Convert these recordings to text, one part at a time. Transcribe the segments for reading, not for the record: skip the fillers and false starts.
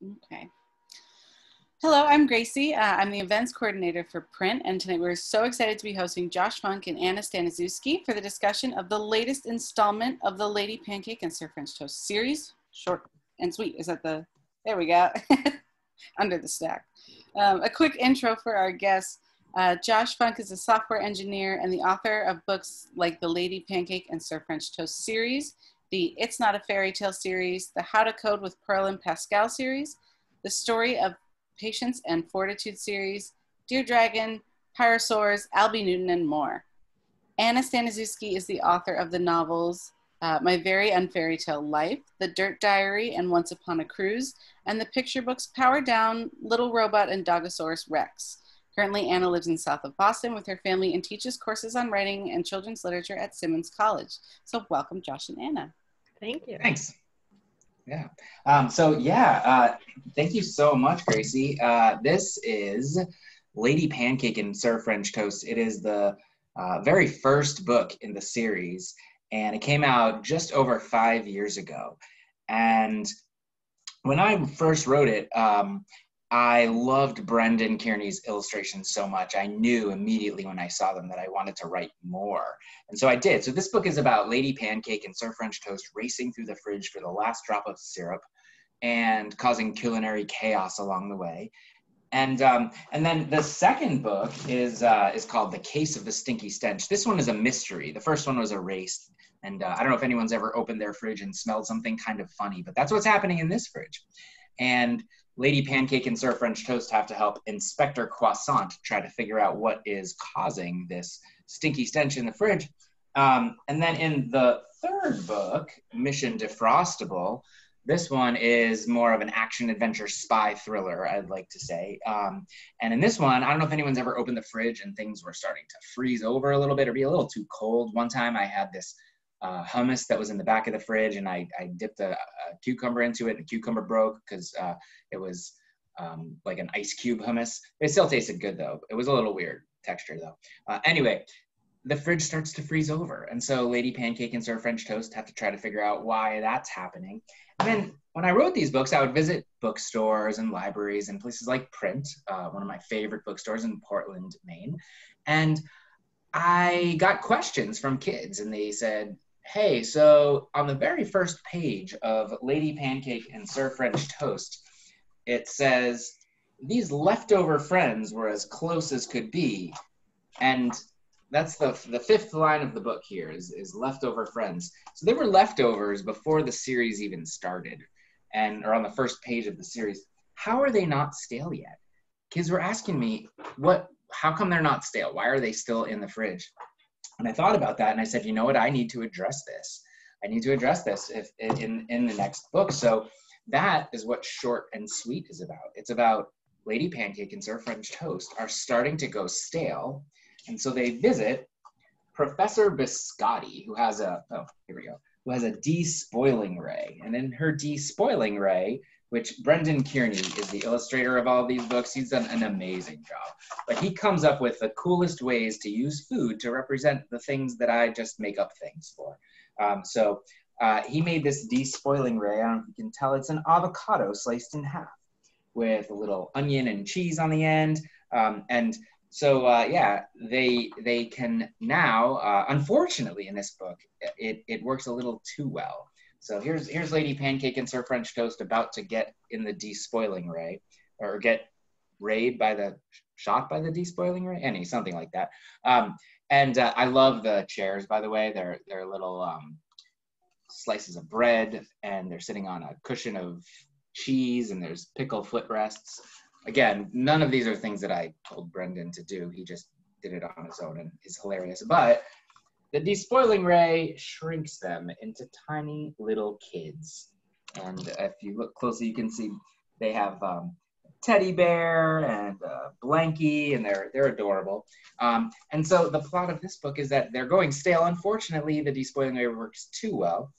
Okay. Hello, I'm Gracie. I'm the events coordinator for print, and tonight we're so excited to be hosting Josh Funk and Anna Staniszewski for the discussion of the latest installment of the Lady Pancake and Sir French Toast series. Short and sweet. Is that the, there we go, under the stack. A quick intro for our guests. Josh Funk is a software engineer and the author of books like the Lady Pancake and Sir French Toast series, the It's Not a Fairy Tale series, the How to Code with Perl and Pascal series, the Story of Patience and Fortitude series, Dear Dragon, Pyrosaurs, Albie Newton, and more. Anna Staniszewski is the author of the novels My Very Unfairy Tale Life, The Dirt Diary, and Once Upon a Cruise, and the picture books Power Down, Little Robot, and Dogosaurus Rex. Currently, Anna lives in south of Boston with her family and teaches courses on writing and children's literature at Simmons College. So welcome, Josh and Anna. Thank you. Thanks. Yeah. Thank you so much, Gracie. This is Lady Pancake and Sir French Toast. It is the very first book in the series, and it came out just over 5 years ago. And when I first wrote it, I loved Brendan Kearney's illustrations so much. I knew immediately when I saw them that I wanted to write more. And so I did. So this book is about Lady Pancake and Sir French Toast racing through the fridge for the last drop of syrup and causing culinary chaos along the way. And then the second book is called The Case of the Stinky Stench. This one is a mystery. The first one was a race. And I don't know if anyone's ever opened their fridge and smelled something kind of funny, but that's what's happening in this fridge. And Lady Pancake and Sir French Toast have to help Inspector Croissant try to figure out what is causing this stinky stench in the fridge. And then in the third book, Mission Defrostable, this one is more of an action-adventure spy thriller, I'd like to say. And in this one, I don't know if anyone's ever opened the fridge and things were starting to freeze over a little bit or be a little too cold. One time I had this hummus that was in the back of the fridge, and I dipped a cucumber into it. The cucumber broke because it was like an ice cube hummus. It still tasted good though. It was a little weird texture though. Anyway, the fridge starts to freeze over, and so Lady Pancake and Sir French Toast have to try to figure out why that's happening. And then when I wrote these books, I would visit bookstores and libraries and places like Print, one of my favorite bookstores in Portland, Maine. And I got questions from kids, and they said, hey, so on the very first page of Lady Pancake and Sir French Toast, it says, these leftover friends were as close as could be. And that's the fifth line of the book here is leftover friends. So they were leftovers before the series even started, or on the first page of the series. How are they not stale yet? Kids were asking me, how come they're not stale? Why are they still in the fridge? And I thought about that, and I said, you know what? I need to address this. I need to address this in the next book. So that is what Short and Sweet is about. It's about Lady Pancake and Sir French Toast are starting to go stale, and so they visit Professor Biscotti, who has a despoiling ray. And in her despoiling ray, which Brendan Kearney is the illustrator of all these books. He's done an amazing job. But he comes up with the coolest ways to use food to represent the things that I just make up things for. So he made this despoiling ray. I don't know if you can tell, it's an avocado sliced in half with a little onion and cheese on the end. They can now, unfortunately in this book, it works a little too well. So here's Lady Pancake and Sir French Toast about to get in the despoiling ray, or get shot by the despoiling ray, something like that. I love the chairs, by the way. They're little slices of bread, and they're sitting on a cushion of cheese, and there's pickle footrests. Again, none of these are things that I told Brendan to do. He just did it on his own, and it's hilarious. But the despoiling ray shrinks them into tiny little kids. And if you look closely, you can see they have teddy bear and blankie, and they're adorable. And so the plot of this book is that they're going stale. Unfortunately, the despoiling ray works too well.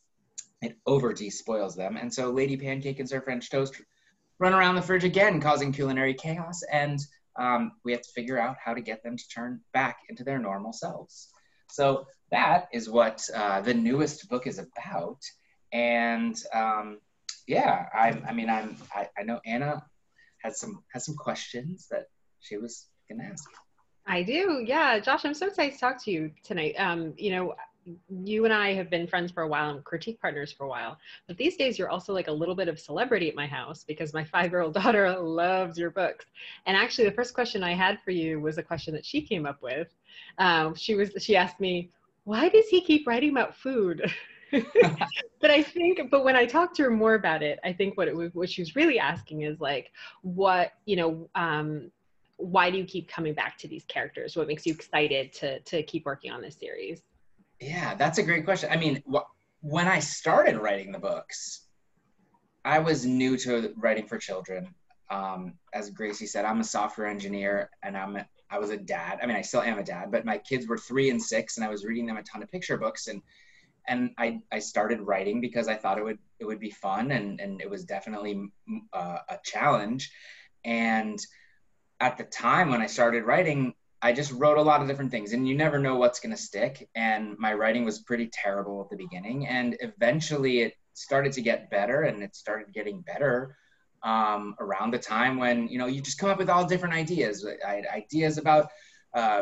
It over-despoils them. And so Lady Pancake and Sir French Toast run around the fridge again, causing culinary chaos. And we have to figure out how to get them to turn back into their normal selves. So that is what the newest book is about. And yeah, I know Anna has some questions that she was gonna ask. I do. Yeah. Josh, I'm so excited to talk to you tonight. You and I have been friends for a while and critique partners for a while, but these days you're also like a little bit of celebrity at my house because my 5-year-old daughter loves your books. And actually, the first question I had for you was a question that she came up with. She asked me, "Why does he keep writing about food?" But when I talked to her more about it, I think what she was really asking is like, why do you keep coming back to these characters? What makes you excited to keep working on this series? Yeah, that's a great question. I mean, when I started writing the books, I was new to writing for children. As Gracie said, I'm a software engineer, and I was a dad. I mean, I still am a dad, but my kids were 3 and 6, and I was reading them a ton of picture books, and I started writing because I thought it would be fun, and it was definitely a challenge. And at the time when I started writing, I just wrote a lot of different things, and you never know what's going to stick. And my writing was pretty terrible at the beginning, and eventually it started to get better, and it started getting better around the time when, you know, you just come up with all different ideas. I had ideas about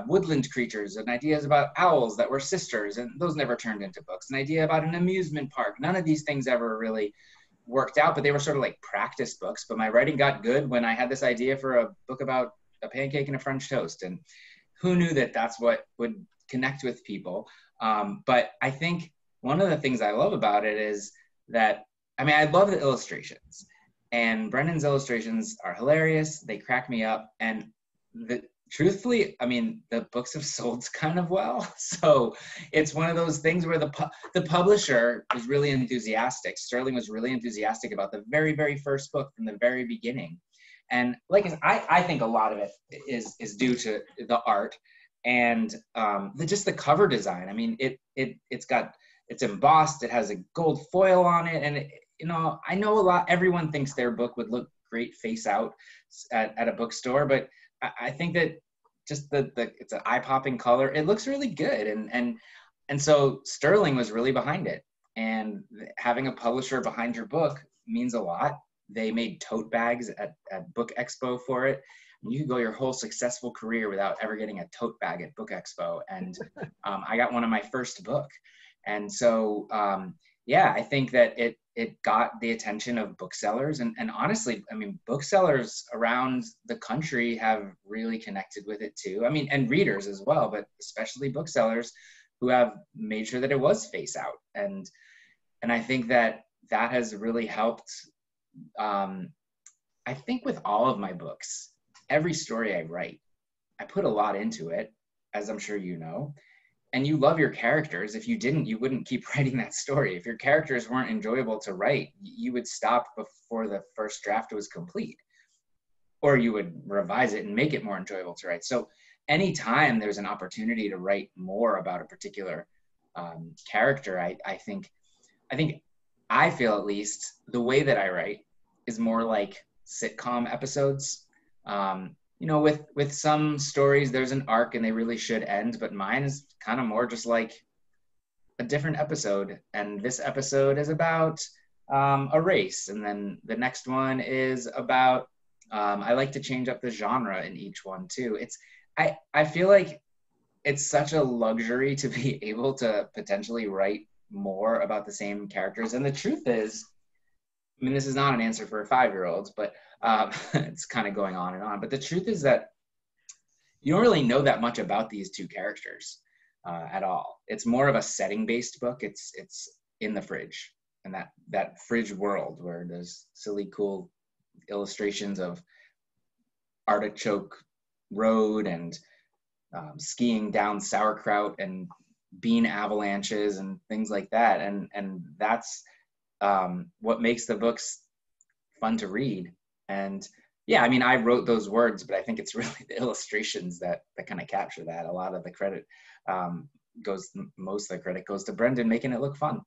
woodland creatures and ideas about owls that were sisters, and those never turned into books. An idea about an amusement park. None of these things ever really worked out, but they were sort of like practice books. But my writing got good when I had this idea for a book about a pancake and a French toast. And who knew that that's what would connect with people? But I think one of the things I love about it is that, I mean, I love the illustrations. And Brendan's illustrations are hilarious. They crack me up. And truthfully, I mean, the books have sold kind of well. So it's one of those things where the publisher was really enthusiastic. Sterling was really enthusiastic about the very, very first book from the very beginning. And like I think a lot of it is due to the art and just the cover design. I mean, it's embossed. It has a gold foil on it, and you know, I know everyone thinks their book would look great face out at a bookstore, but I think that just it's an eye-popping color. It looks really good, and so Sterling was really behind it. And having a publisher behind your book means a lot. They made tote bags at Book Expo for it. You could go your whole successful career without ever getting a tote bag at Book Expo. And I got one of my first book. And so, yeah, I think that it got the attention of booksellers. And honestly, I mean, booksellers around the country have really connected with it too. I mean, and readers as well, but especially booksellers who have made sure that it was face out. And I think that has really helped. I think with all of my books, every story I write, I put a lot into it, as I'm sure you know. And you love your characters. If you didn't, you wouldn't keep writing that story. If your characters weren't enjoyable to write, you would stop before the first draft was complete. Or you would revise it and make it more enjoyable to write. So anytime there's an opportunity to write more about a particular character, I think I feel, at least, the way that I write is more like sitcom episodes. You know, with some stories, there's an arc and they really should end, but mine is kind of more just like a different episode. And this episode is about a race. And then the next one is about, I like to change up the genre in each one too. I feel like it's such a luxury to be able to potentially write more about the same characters. And the truth is, I mean, this is not an answer for 5-year-olds, but it's kind of going on and on. But the truth is that you don't really know that much about these two characters at all. It's more of a setting-based book. It's in the fridge, and that fridge world where there's silly, cool illustrations of artichoke road and skiing down sauerkraut and bean avalanches and things like that. And that's what makes the books fun to read. And yeah, I mean, I wrote those words, but I think it's really the illustrations that kind of capture that. A lot of the credit most of the credit goes to Brendan making it look fun.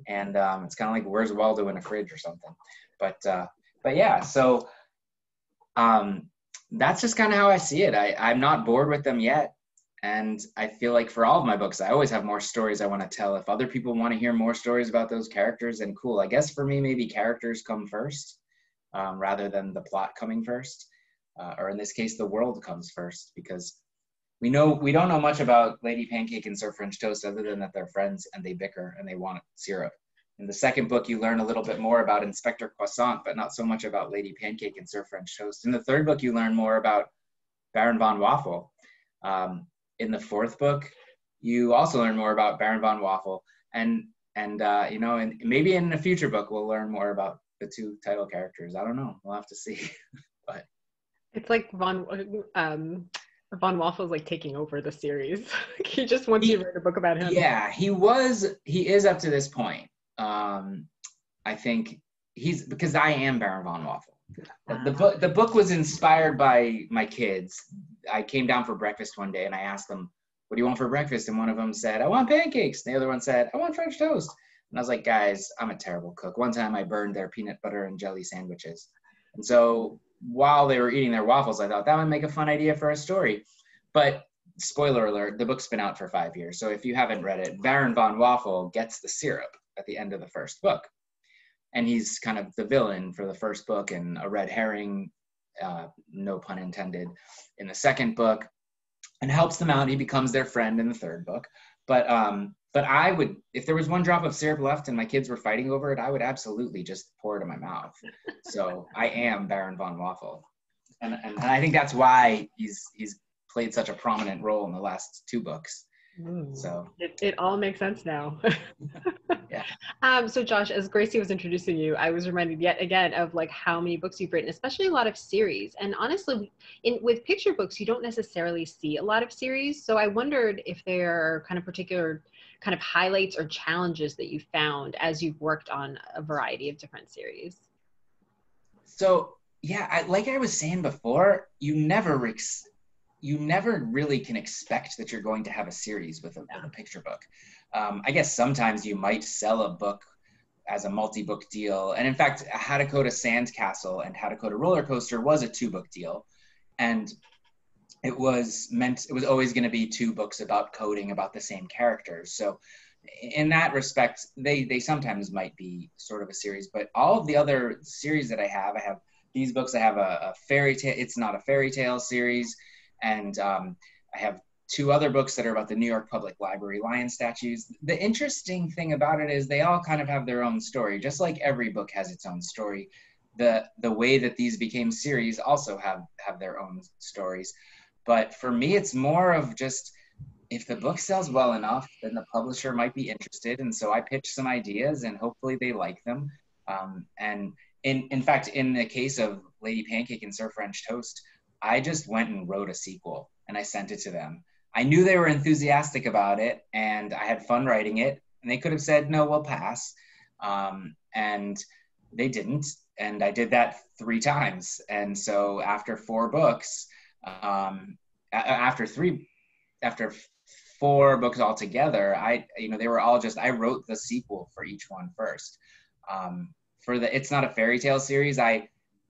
And it's kind of like, where's Waldo in a fridge or something. But yeah, so that's just kind of how I see it. I'm not bored with them yet. And I feel like for all of my books, I always have more stories I want to tell. If other people want to hear more stories about those characters, then cool. I guess for me, maybe characters come first rather than the plot coming first. Or in this case, the world comes first, because we don't know much about Lady Pancake and Sir French Toast other than that they're friends and they bicker and they want syrup. In the second book, you learn a little bit more about Inspector Croissant, but not so much about Lady Pancake and Sir French Toast. In the third book, you learn more about Baron von Waffle. In the fourth book, you also learn more about Baron von Waffle, and you know, and maybe in a future book we'll learn more about the two title characters. I don't know. We'll have to see. But it's like Von Waffle's like taking over the series. He just wants you to write a book about him. Yeah, he is up to this point. I think because I am Baron von Waffle. The book was inspired by my kids. I came down for breakfast one day and I asked them, "What do you want for breakfast?" And one of them said, "I want pancakes." And the other one said, "I want French toast." And I was like, "Guys, I'm a terrible cook." One time I burned their peanut butter and jelly sandwiches. And so while they were eating their waffles, I thought that would make a fun idea for a story. But spoiler alert, the book's been out for 5 years. So if you haven't read it, Baron von Waffle gets the syrup at the end of the first book. And he's kind of the villain for the first book and a red herring, no pun intended, in the second book, and helps them out. He becomes their friend in the third book. But I would, if there was one drop of syrup left and my kids were fighting over it, I would absolutely just pour it in my mouth. So I am Baron von Waffle. And I think that's why he's played such a prominent role in the last 2 books. So it all makes sense now. Yeah. So Josh, as Gracie was introducing you, I was reminded yet again of like how many books you've written, especially a lot of series. And honestly, with picture books, you don't necessarily see a lot of series. So I wondered if there are kind of particular kind of highlights or challenges that you found as you've worked on a variety of different series. So yeah, like I was saying before, you never really can expect that you're going to have a series with a picture book. I guess sometimes you might sell a book as a multi-book deal. And in fact, How to Code a Sandcastle and How to Code a Roller Coaster was a 2-book deal. And it was always going to be 2 books about coding about the same characters. So in that respect, they sometimes might be sort of a series, but all of the other series that I have these books. I have a fairy tale. It's not a fairy tale series. And I have 2 other books that are about the New York Public Library lion statues. The interesting thing about it is they all kind of have their own story, just like every book has its own story. The way that these became series also have their own stories. But for me, it's more of just, if the book sells well enough, then the publisher might be interested. And so I pitch some ideas and hopefully they like them. And in fact, in the case of Lady Pancake and Sir French Toast, I just went and wrote a sequel and I sent it to them. I knew they were enthusiastic about it and I had fun writing it, and they could have said, no, we'll pass. And they didn't. And I did that 3 times. And so after 4 books, after 4 books altogether, they were all I wrote the sequel for each one first. For the It's Not a Fairy Tale series,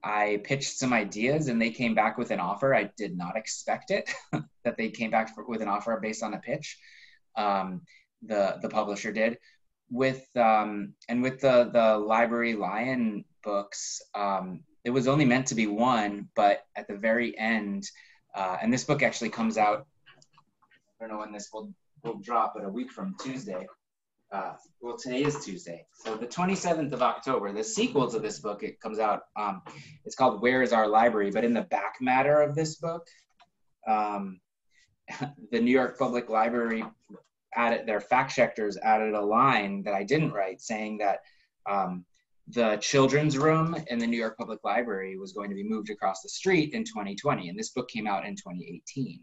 I pitched some ideas and they came back with an offer. I did not expect it, that they came back with an offer based on a pitch. The publisher did. With the Library Lion books, it was only meant to be 1, but at the very end, and this book actually comes out, I don't know when this will drop, but a week from Tuesday. Well, today is Tuesday. So the 27th of October, the sequel to this book, it comes out. It's called Where is Our Library? But in the back matter of this book, the New York Public Library their fact checkers added a line that I didn't write, saying that the children's room in the New York Public Library was going to be moved across the street in 2020. And this book came out in 2018.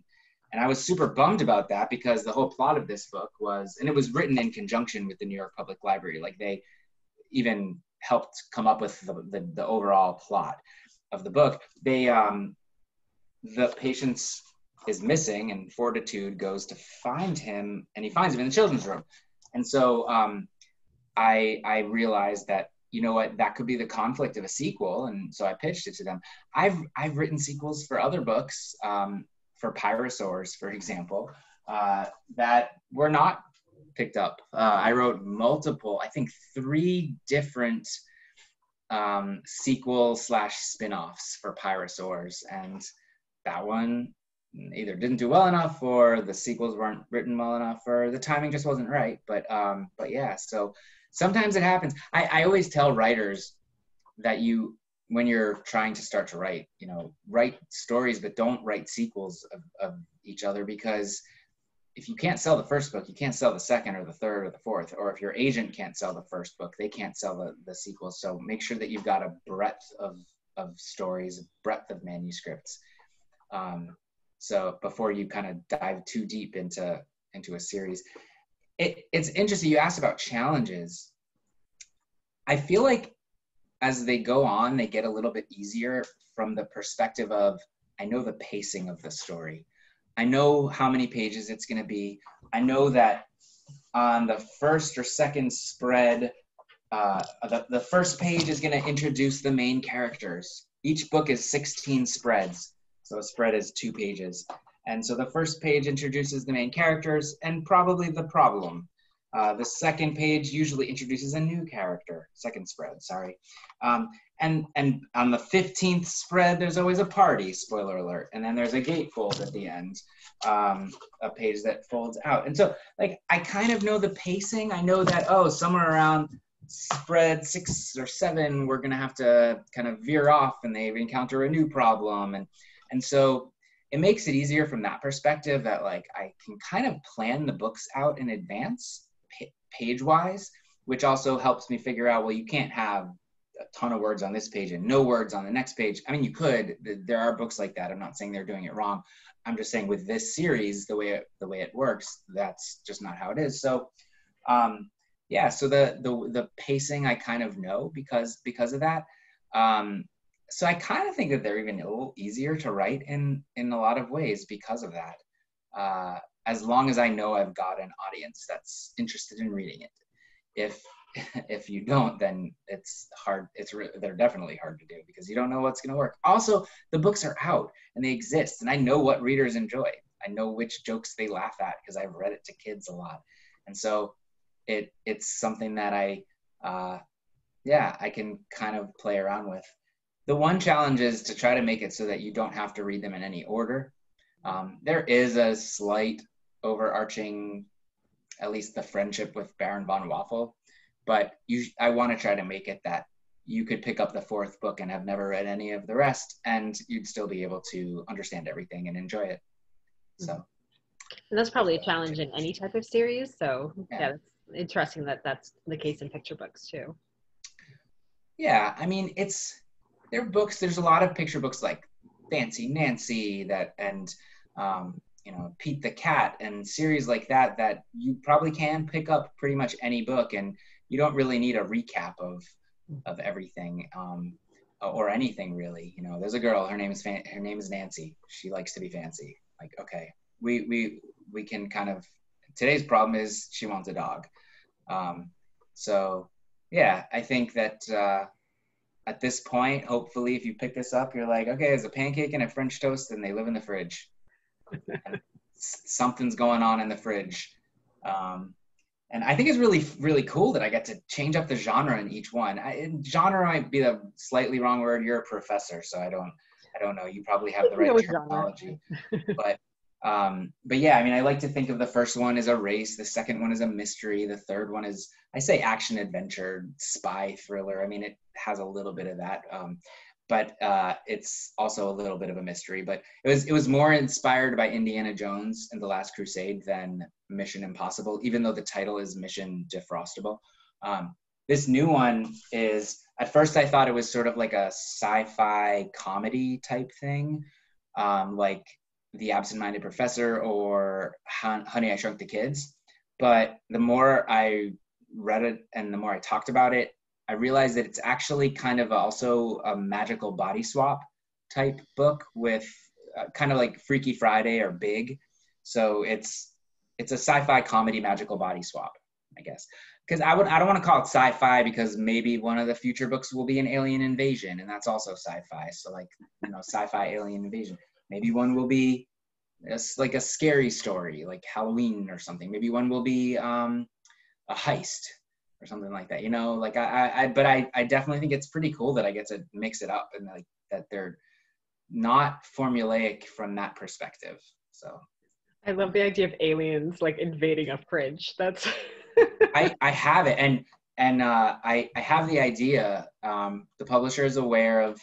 And I was super bummed about that because the whole plot of this book was, and it was written in conjunction with the New York Public Library. Like they even helped come up with the overall plot of the book. The Patience is missing and Fortitude goes to find him, and he finds him in the children's room. And so I realized that, you know what, that could be the conflict of a sequel. And so I pitched it to them. I've written sequels for other books, for Pyrosaurs, for example. that were not picked up. I wrote multiple, I think 3 different sequel / spin-offs for Pyrosaurs, and that one either didn't do well enough, or the sequels weren't written well enough, or the timing just wasn't right. But yeah, so sometimes it happens. I always tell writers that when you're trying to start to write, write stories, but don't write sequels of each other, because if you can't sell the first book, you can't sell the second or the third or the fourth. Or if your agent can't sell the first book, they can't sell the sequels. So make sure that you've got a breadth of stories, a breadth of manuscripts. So before you kind of dive too deep into a series. It's interesting, you asked about challenges. I feel like as they go on, they get a little bit easier from the perspective of, I know the pacing of the story. I know how many pages it's going to be. I know that on the first or second spread, the first page is going to introduce the main characters. Each book is 16 spreads, so a spread is 2 pages. And so the first page introduces the main characters and probably the problem. The second page usually introduces a new character, second spread, sorry. And on the 15th spread, there's always a party, spoiler alert. And then there's a gatefold at the end, a page that folds out. And so, like, I kind of know the pacing. I know that, somewhere around spread 6 or 7, we're going to have to kind of veer off and they encounter a new problem. And so it makes it easier from that perspective that, like, I can kind of plan the books out in advance, page-wise, which also helps me figure out, well, you can't have a ton of words on this page and no words on the next page. I mean, you could. There are books like that. I'm not saying they're doing it wrong. I'm just saying with this series, the way it works, that's just not how it is. So, yeah. So the pacing I kind of know because of that. So I kind of think that they're even a little easier to write in a lot of ways because of that. As long as I know I've got an audience that's interested in reading it. If you don't, then it's hard. They're definitely hard to do because you don't know what's going to work. Also, the books are out and they exist, and I know what readers enjoy. I know which jokes they laugh at because I've read it to kids a lot, and so it's something that I can kind of play around with. The one challenge is to try to make it so that you don't have to read them in any order. There is a slight overarching, at least the friendship with Baron von Waffle, but I want to try to make it that you could pick up the 4th book and have never read any of the rest, and you'd still be able to understand everything and enjoy it. So, and that's probably a challenge in any type of series. So yeah, it's interesting that that's the case in picture books too. Yeah, I mean, there are books. There's a lot of picture books like Fancy Nancy and Pete the Cat and series like that you probably can pick up pretty much any book, and you don't really need a recap of everything or anything really. There's a girl, her name is Nancy. She likes to be fancy. Like, okay, we can kind of, today's problem is she wants a dog. So yeah, I think that at this point, hopefully if you pick this up, you're like, okay, there's a pancake and a French toast and they live in the fridge. And something's going on in the fridge. And I think it's really, really cool that I get to change up the genre in each one. Genre might be the slightly wrong word. You're a professor, so I don't know. You probably have the right terminology. But yeah, I mean, I like to think of the first one as a race. The second one is a mystery. The third one is, I say, action adventure, spy thriller. I mean, it has a little bit of that. But it's also a little bit of a mystery. But it was more inspired by Indiana Jones and The Last Crusade than Mission Impossible, even though the title is Mission Defrostable. This new one is, at first I thought it was sort of like a sci-fi comedy type thing, like The Absent-Minded Professor or Honey, I Shrunk the Kids. But the more I read it and the more I talked about it, I realized that it's actually kind of also a magical body swap type book with kind of like Freaky Friday or Big. So it's a sci-fi comedy magical body swap, I guess. Because I don't want to call it sci-fi because maybe one of the future books will be an alien invasion, and that's also sci-fi. So like, sci-fi alien invasion. Maybe one will be it's like a scary story, like Halloween or something. Maybe one will be a heist or something like that. You know, like but I definitely think it's pretty cool that I get to mix it up and like that they're not formulaic from that perspective. So I love the idea of aliens like invading a fridge. That's I have it, and I have the idea. The publisher is aware of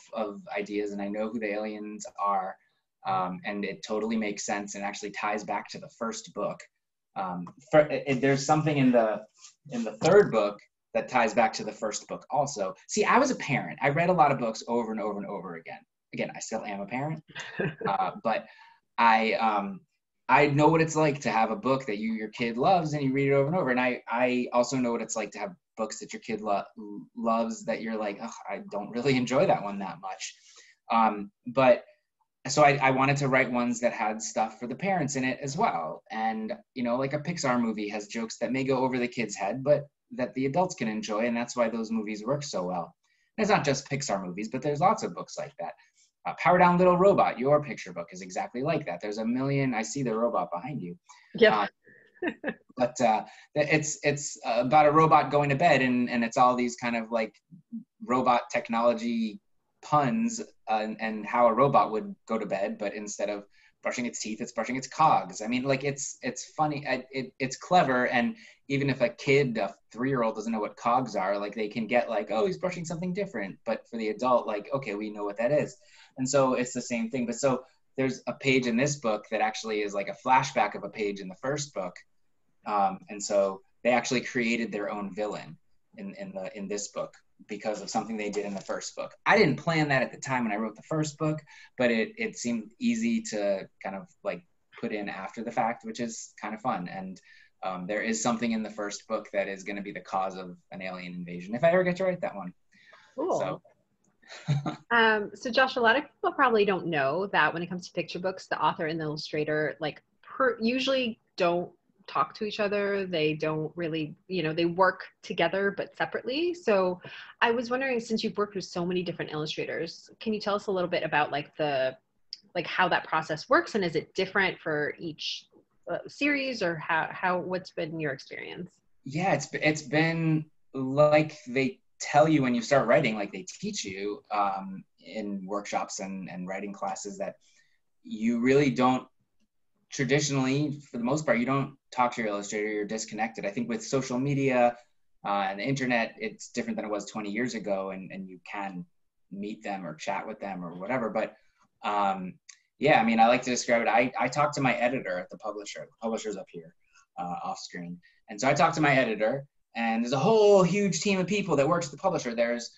ideas, and I know who the aliens are, and it totally makes sense and actually ties back to the first book. There's something in the third book that ties back to the first book also. See, I was a parent. I read a lot of books over and over and over again. Again, I still am a parent, but I know what it's like to have a book that your kid loves and you read it over and over. And I also know what it's like to have books that your kid loves that you're like, oh, I don't really enjoy that one that much. But so I wanted to write ones that had stuff for the parents in it as well. And, you know, like a Pixar movie has jokes that may go over the kid's head, but that the adults can enjoy. And that's why those movies work so well. And it's not just Pixar movies, but there's lots of books like that. Power Down Little Robot, your picture book is exactly like that. There's a million, I see the robot behind you. yeah. But it's about a robot going to bed, and it's all these kind of like robot technology puns and how a robot would go to bed, but instead of brushing its teeth, it's brushing its cogs. I mean, like it's funny, it's clever, and even if a kid, a 3-year-old doesn't know what cogs are, like they can get like, oh, he's brushing something different. But for the adult, like, okay, we know what that is. And so it's the same thing. But so there's a page in this book that actually is like a flashback of a page in the first book. And so they actually created their own villain in this book because of something they did in the first book. I didn't plan that at the time when I wrote the first book, but it seemed easy to kind of like put in after the fact, which is kind of fun. And there is something in the first book that is going to be the cause of an alien invasion, if I ever get to write that one. Cool. So. So Josh, a lot of people probably don't know that when it comes to picture books, the author and the illustrator like usually don't talk to each other. They don't really, you know, they work together but separately. So I was wondering, since you've worked with so many different illustrators, can you tell us a little bit about like how that process works, and is it different for each series, or how what's been your experience? Yeah, it's been like they tell you when you start writing, like they teach you in workshops and writing classes, that you really don't traditionally, for the most part, you don't talk to your illustrator, you're disconnected. I think with social media and the internet, it's different than it was 20 years ago, and you can meet them or chat with them or whatever. But yeah, I mean, I like to describe it. I talk to my editor at the publisher. The publisher's up here off screen. And so I talk to my editor, and there's a whole huge team of people that works at the publisher. There's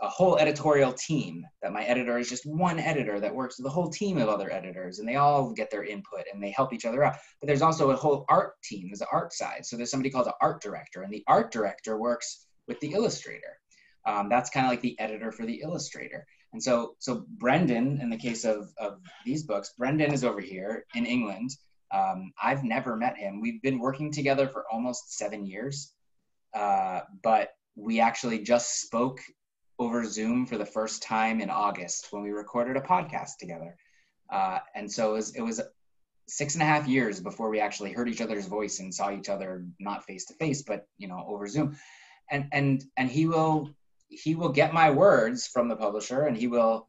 a whole editorial team that my editor is just one editor that works with a whole team of other editors, and they all get their input and they help each other out. But there's also a whole art team. There's an art side. So there's somebody called an art director, and the art director works with the illustrator. That's kind of like the editor for the illustrator. And so Brendan, in the case of these books, Brendan is over here in England. I've never met him. We've been working together for almost 7 years, but we actually just spoke over Zoom for the first time in August when we recorded a podcast together. And so it was 6.5 years before we actually heard each other's voice and saw each other, not face to face, but, you know, over Zoom. And he will get my words from the publisher, and he will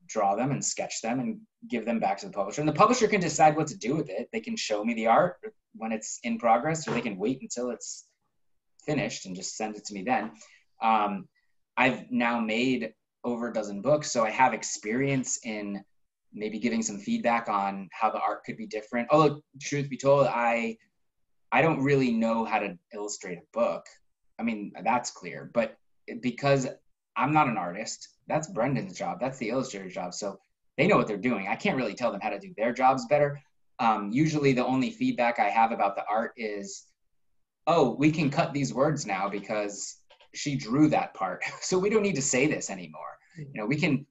draw them and sketch them and give them back to the publisher. And the publisher can decide what to do with it. They can show me the art when it's in progress, or they can wait until it's finished and just send it to me then. I've now made over a dozen books, so I have experience in maybe giving some feedback on how the art could be different. Although, truth be told, I don't really know how to illustrate a book. I mean, that's clear, but because I'm not an artist, that's Brendan's job, that's the illustrator's job, so they know what they're doing. I can't really tell them how to do their jobs better. Usually the only feedback I have about the art is, oh, we can cut these words now because she drew that part, so we don't need to say this anymore. You know, we can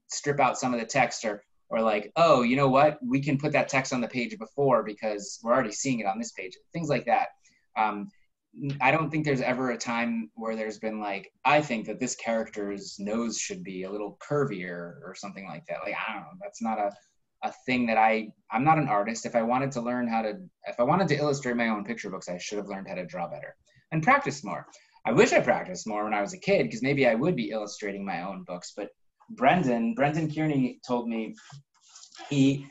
strip out some of the text, or like, oh, you know what, we can put that text on the page before because we're already seeing it on this page, things like that. I don't think there's ever a time where there's been like, I think that this character's nose should be a little curvier or something like that. Like, I don't know, that's not a thing that I'm not an artist. If I wanted to illustrate my own picture books, I should have learned how to draw better and practice more. I wish I practiced more when I was a kid, because maybe I would be illustrating my own books. But Brendan Kearney told me he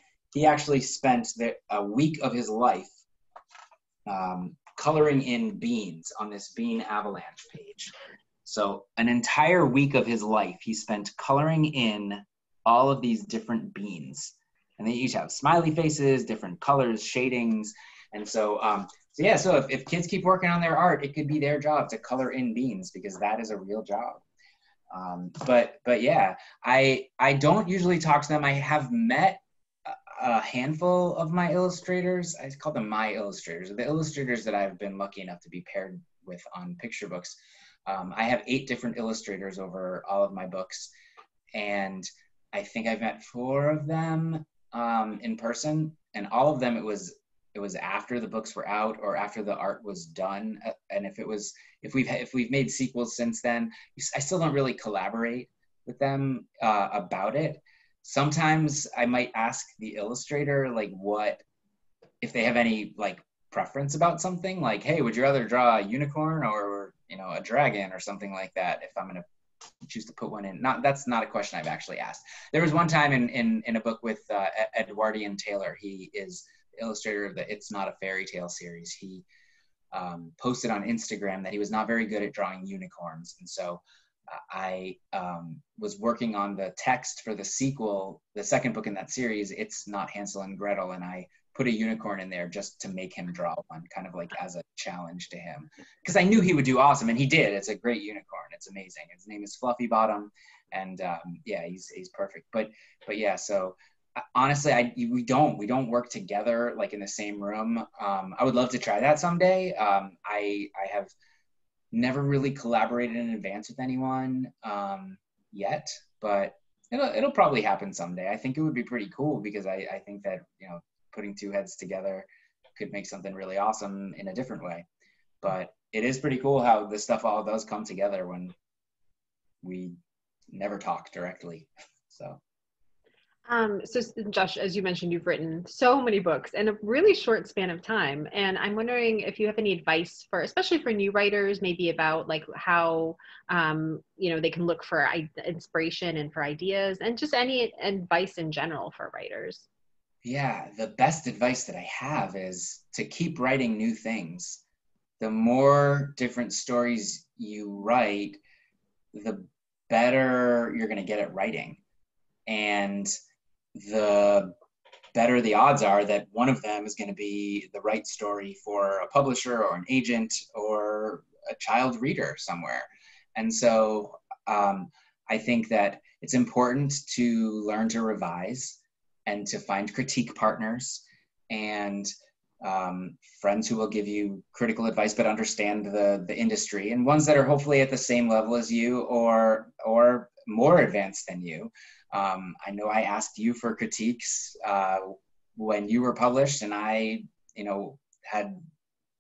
actually spent a week of his life coloring in beans on this bean avalanche page. So an entire week of his life, he spent coloring in all of these different beans. And they each have smiley faces, different colors, shadings. And so, so if kids keep working on their art, it could be their job to color in beans, because that is a real job. But yeah, I don't usually talk to them. I have met a handful of my illustrators. I call them my illustrators, the illustrators that I've been lucky enough to be paired with on picture books. I have 8 different illustrators over all of my books, and I think I've met 4 of them in person, and all of them it was after the books were out or after the art was done. And if we've made sequels since then, I still don't really collaborate with them about it. Sometimes I might ask the illustrator, like, what if they have any like preference about something, like, hey, would you rather draw a unicorn or a dragon or something like that, if I'm going to choose to put one in. That's not a question I've actually asked. There was one time in a book with Edwardian Taylor. He is the illustrator of the It's Not a Fairy Tale series. He posted on Instagram that he was not very good at drawing unicorns. And so I was working on the text for the sequel, the second book in that series, It's Not Hansel and Gretel, and I put a unicorn in there just to make him draw one, kind of like as a challenge to him, because I knew he would do awesome, and he did. It's a great unicorn. It's amazing. His name is Fluffy Bottom, and he's perfect. But yeah, so honestly, we don't work together like in the same room. I would love to try that someday. I have never really collaborated in advance with anyone yet, but it'll probably happen someday. I think it would be pretty cool, because I think that putting 2 heads together could make something really awesome in a different way. But it is pretty cool how this stuff all does come together when we never talk directly. So Josh, as you mentioned, you've written so many books in a really short span of time. And I'm wondering if you have any advice especially for new writers, maybe about like how, they can look for inspiration and for ideas, and just any advice in general for writers. Yeah, the best advice that I have is to keep writing new things. The more different stories you write, the better you're going to get at writing. And the better the odds are that one of them is going to be the right story for a publisher or an agent or a child reader somewhere. And so I think that it's important to learn to revise and to find critique partners and friends who will give you critical advice but understand the industry, and ones that are hopefully at the same level as you or more advanced than you. I know I asked you for critiques when you were published, and I had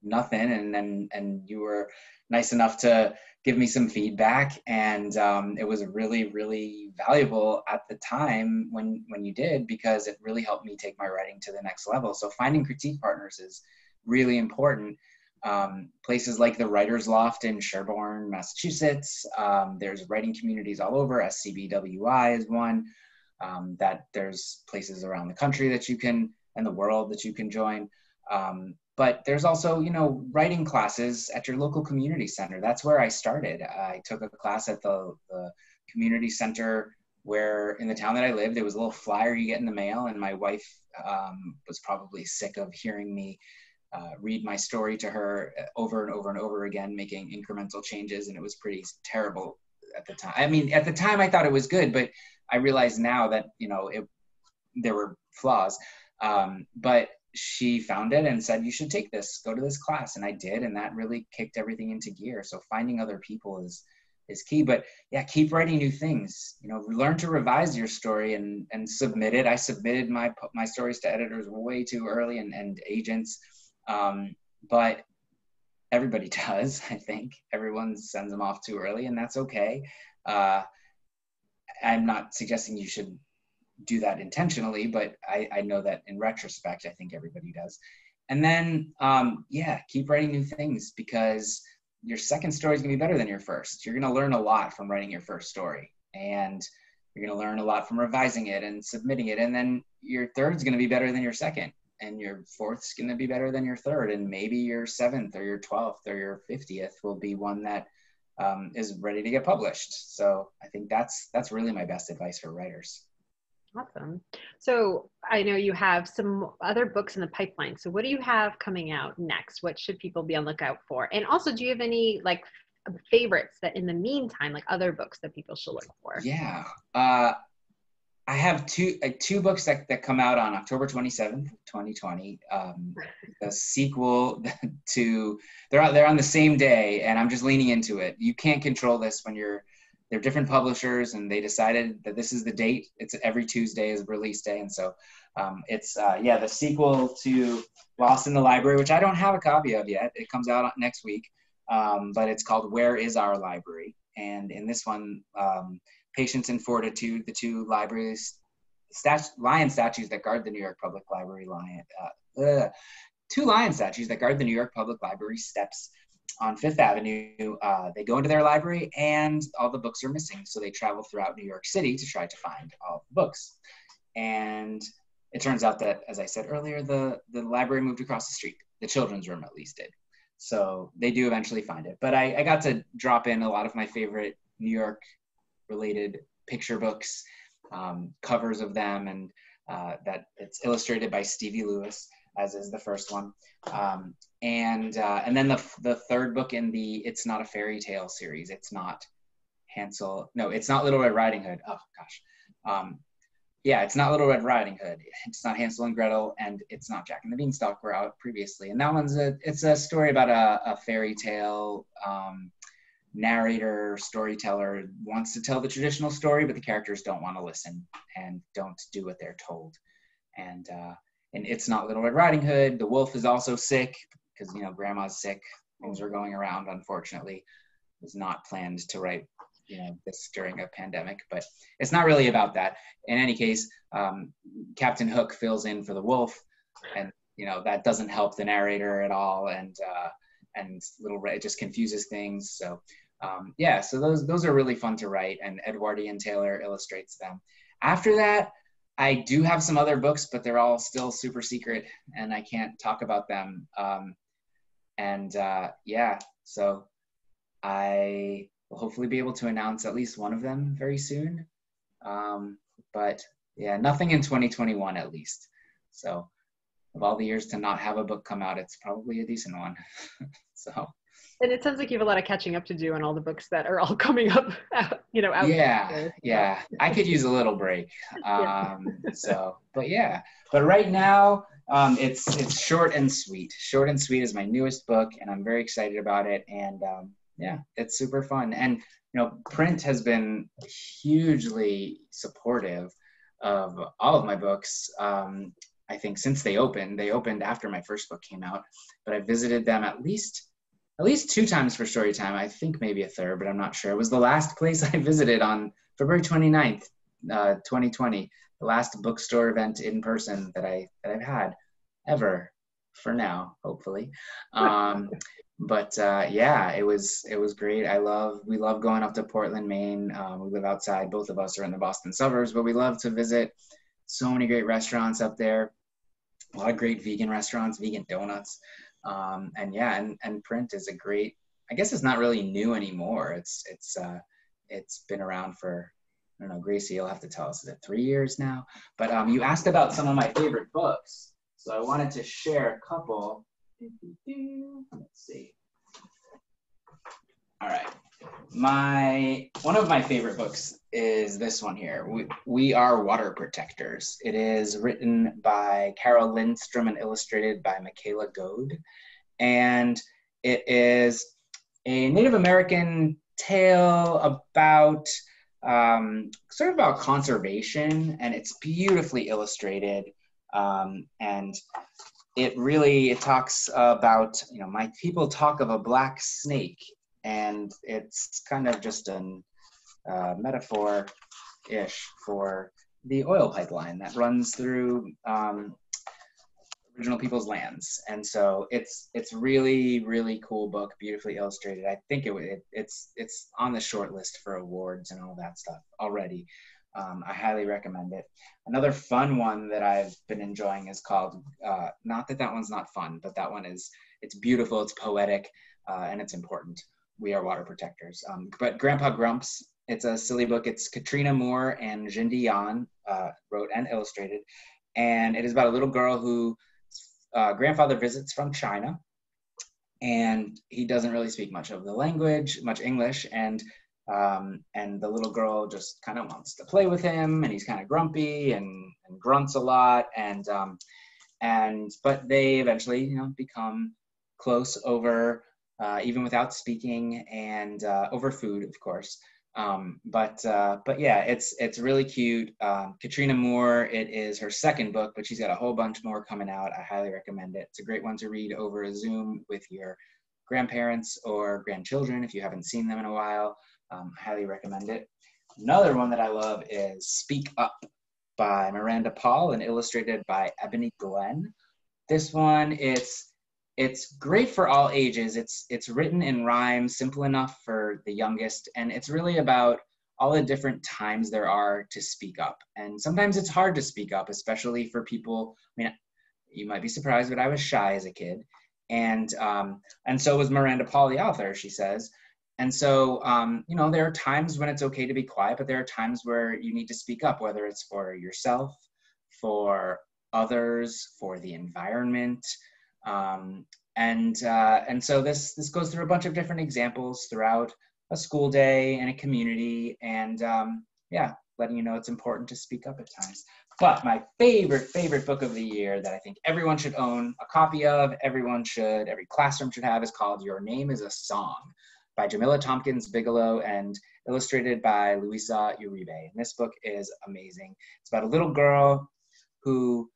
nothing, and you were nice enough to give me some feedback, and it was really, really valuable at the time when you did, because it really helped me take my writing to the next level. So finding critique partners is really important. Places like the Writers Loft in Sherborne, Massachusetts. There's writing communities all over. SCBWI is one. That there's places around the country that you can, and the world, that you can join. But there's also, writing classes at your local community center. That's where I started. I took a class at the community center where, in the town that I lived, there was a little flyer you get in the mail, and my wife was probably sick of hearing me read my story to her over and over and over again, making incremental changes, and it was pretty terrible at the time. I mean, at the time I thought it was good, but I realize now that, there were flaws. But she found it and said, you should take this, go to this class. And I did, and that really kicked everything into gear. So finding other people is key. But yeah, keep writing new things. Learn to revise your story and submit it. I submitted my stories to editors way too early and agents. But everybody does, I think. Everyone sends them off too early, and that's okay. I'm not suggesting you should do that intentionally, but I know that in retrospect, I think everybody does. And then, yeah, keep writing new things, because your second story is going to be better than your first. You're going to learn a lot from writing your first story, and you're going to learn a lot from revising it and submitting it. And then your third's going to be better than your second, and your fourth's going to be better than your third. And maybe your seventh or your 12th or your 50th will be one that is ready to get published. So I think that's really my best advice for writers. Awesome. So I know you have some other books in the pipeline. So what do you have coming out next? What should people be on the lookout for? And also, do you have any like favorites that in the meantime, like other books that people should look for? Yeah. I have two books that come out on October 27th, 2020. The sequel to, they're on the same day, and I'm just leaning into it. You can't control this when they're different publishers, and they decided that this is the date. It's every Tuesday is release day. And so it's the sequel to Lost in the Library, which I don't have a copy of yet. It comes out next week, but it's called Where is Our Library? And in this one, Patience and Fortitude, the two lion statues that guard the New York Public Library two lion statues that guard the New York Public Library steps on Fifth Avenue. They go into their library and all the books are missing. So they travel throughout New York City to try to find all the books. And it turns out that, as I said earlier, the library moved across the street. The children's room at least did. So they do eventually find it. But I got to drop in a lot of my favorite New York related picture books, covers of them, and that it's illustrated by Stevie Lewis, as is the first one. And then the third book in the It's Not a Fairy Tale series. It's not Little Red Riding Hood. Oh gosh. It's not Little Red Riding Hood. It's not Hansel and Gretel, and it's not Jack and the Beanstalk were out previously. And that one's it's a story about a fairy tale narrator, storyteller wants to tell the traditional story, but the characters don't want to listen and don't do what they're told. And It's Not Little Red Riding Hood, the wolf is also sick because, grandma's sick. Things are going around, unfortunately. It was not planned to write, this during a pandemic, but it's not really about that. In any case, Captain Hook fills in for the wolf, and, that doesn't help the narrator at all. And Little Red, it just confuses things. So, so those are really fun to write, and Edwardian Taylor illustrates them. After that, I do have some other books, but they're all still super secret, and I can't talk about them. So I will hopefully be able to announce at least one of them very soon. But yeah, nothing in 2021 at least. So of all the years to not have a book come out, it's probably a decent one. So. And it sounds like you have a lot of catching up to do on all the books that are all coming up, out. Yeah. I could use a little break. But right now it's Short and Sweet. Short and Sweet is my newest book, and I'm very excited about it. And it's super fun. And, Print has been hugely supportive of all of my books. I think since they opened after my first book came out, but I visited them at least 2 times for story time. I think maybe a third, but I'm not sure. It was the last place I visited on February 29th, 2020, the last bookstore event in person that I've had ever, for now, hopefully. It was great. We love going up to Portland, Maine. We live outside. Both of us are in the Boston suburbs, but we love to visit so many great restaurants up there. A lot of great vegan restaurants, vegan donuts. And Print is a great, I guess it's not really new anymore. It's been around for, I don't know, Gracie, you'll have to tell us, is it 3 years now? But you asked about some of my favorite books. So I wanted to share a couple. Let's see. All right. One of my favorite books is this one here. We Are Water Protectors. It is written by Carol Lindstrom and illustrated by Michaela Goad. And it is a Native American tale about sort of about conservation, and it's beautifully illustrated. And it talks about, my people talk of a black snake, and it's kind of just a metaphor-ish for the oil pipeline that runs through original people's lands. And so it's really, really cool book, beautifully illustrated. I think it's on the short list for awards and all that stuff already. I highly recommend it. Another fun one that I've been enjoying is called, not that one's not fun, but that one it's beautiful, it's poetic, and it's important. We Are Water Protectors. But Grandpa Grumps, it's a silly book. It's Katrina Moore and Jindy Yan wrote and illustrated. And it is about a little girl who grandfather visits from China, and he doesn't really speak much of the language, much English, and the little girl just kind of wants to play with him, and he's kind of grumpy and grunts a lot, but they eventually, become close over, even without speaking, and over food, of course. But yeah, it's really cute. Katrina Moore, it is her second book, but she's got a whole bunch more coming out. I highly recommend it. It's a great one to read over a Zoom with your grandparents or grandchildren if you haven't seen them in a while. Highly recommend it. Another one that I love is Speak Up by Miranda Paul and illustrated by Ebony Glenn. This one, it's great for all ages. It's written in rhyme, simple enough for the youngest, and it's really about all the different times there are to speak up. And sometimes it's hard to speak up, especially for people. I mean, you might be surprised, but I was shy as a kid, and so was Miranda Paul, the author, she says. And so, there are times when it's okay to be quiet, but there are times where you need to speak up, whether it's for yourself, for others, for the environment. And so this goes through a bunch of different examples throughout a school day and a community, and letting you know it's important to speak up at times. But my favorite book of the year that I think everyone should own a copy of, every classroom should have, is called Your Name is a Song by Jamila Tompkins Bigelow and illustrated by Luisa Uribe. And this book is amazing. It's about a little girl who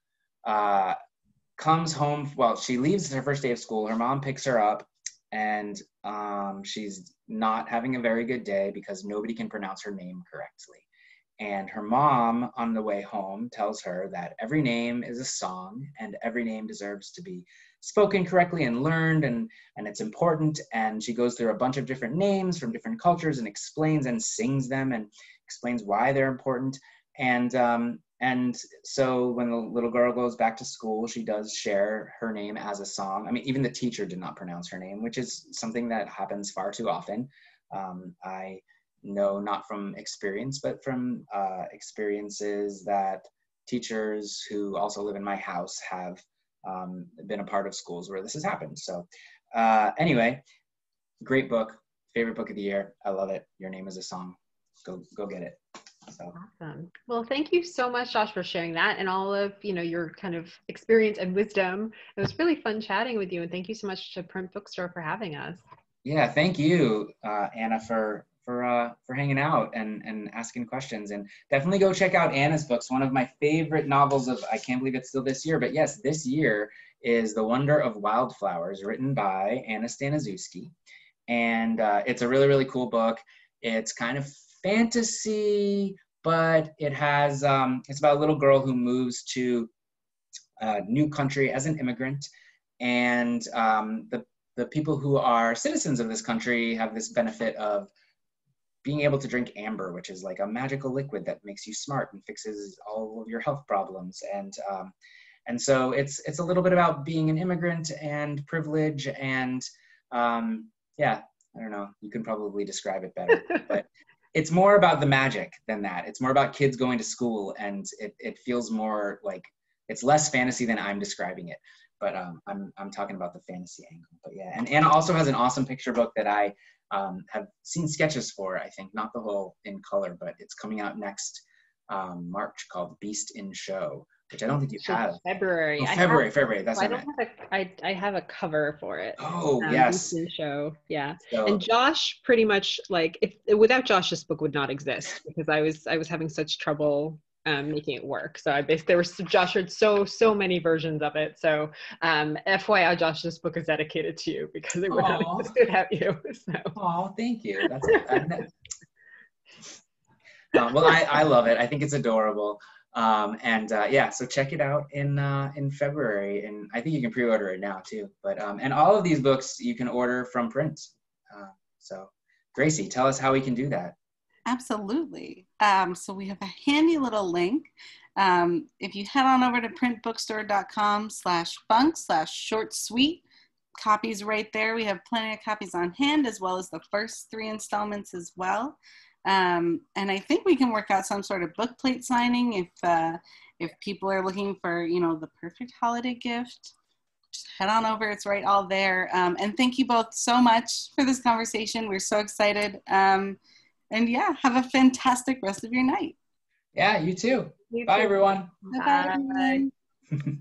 comes home. Well, she leaves her first day of school. Her mom picks her up, and she's not having a very good day because nobody can pronounce her name correctly. And her mom, on the way home, tells her that every name is a song and every name deserves to be spoken correctly and learned, and it's important. And she goes through a bunch of different names from different cultures and explains and sings them and explains why they're important. And so when the little girl goes back to school, she does share her name as a song. I mean, even the teacher did not pronounce her name, which is something that happens far too often. I know, not from experience, but from experiences that teachers who also live in my house have been a part of schools where this has happened. So anyway, great book, favorite book of the year. I love it. Your Name is a Song. Go get it. So. Awesome. Well, thank you so much, Josh, for sharing that and all of your kind of experience and wisdom. It was really fun chatting with you, and thank you so much to Print Bookstore for having us. Yeah, thank you, Anna, for hanging out and asking questions. And definitely go check out Anna's books. One of my favorite novels of, I can't believe it's still this year, but yes, this year is The Wonder of Wildflowers, written by Anna Staniszewski. And it's a really, really cool book. It's kind of fantasy, but it has, it's about a little girl who moves to a new country as an immigrant. And the people who are citizens of this country have this benefit of being able to drink amber, which is like a magical liquid that makes you smart and fixes all of your health problems. And so it's a little bit about being an immigrant and privilege, and yeah, I don't know, you can probably describe it better, but it's more about the magic than that. It's more about kids going to school, and it feels more like, it's less fantasy than I'm describing it. But I'm talking about the fantasy angle. But yeah, and Anna also has an awesome picture book that I have seen sketches for, I think, not the whole in color, but it's coming out next March, called Beast in Show, which I don't think you have. February. Oh, February. That's I what I meant. I have a cover for it. Oh, yes. Beast in Show. Yeah. So, and Josh, pretty much, like, without Josh, this book would not exist, because I was having such trouble making it work. So Josh heard so many versions of it. So FYI, Josh, this book is dedicated to you, because it would not exist without you. So. Oh, thank you. Well, I love it. I think it's adorable. Yeah, so check it out in February, and I think you can pre-order it now too. But and all of these books you can order from print. So Gracie, tell us how we can do that. Absolutely. So we have a handy little link. If you head on over to printbookstore.com/funk/short-suite, copies right there. We have plenty of copies on hand, as well as the first 3 installments as well. And I think we can work out some sort of book plate signing if people are looking for, the perfect holiday gift. Just head on over. It's right all there. And thank you both so much for this conversation. We're so excited. And yeah, have a fantastic rest of your night. Yeah, you too. You Bye, too. everyone. Bye-bye. Bye.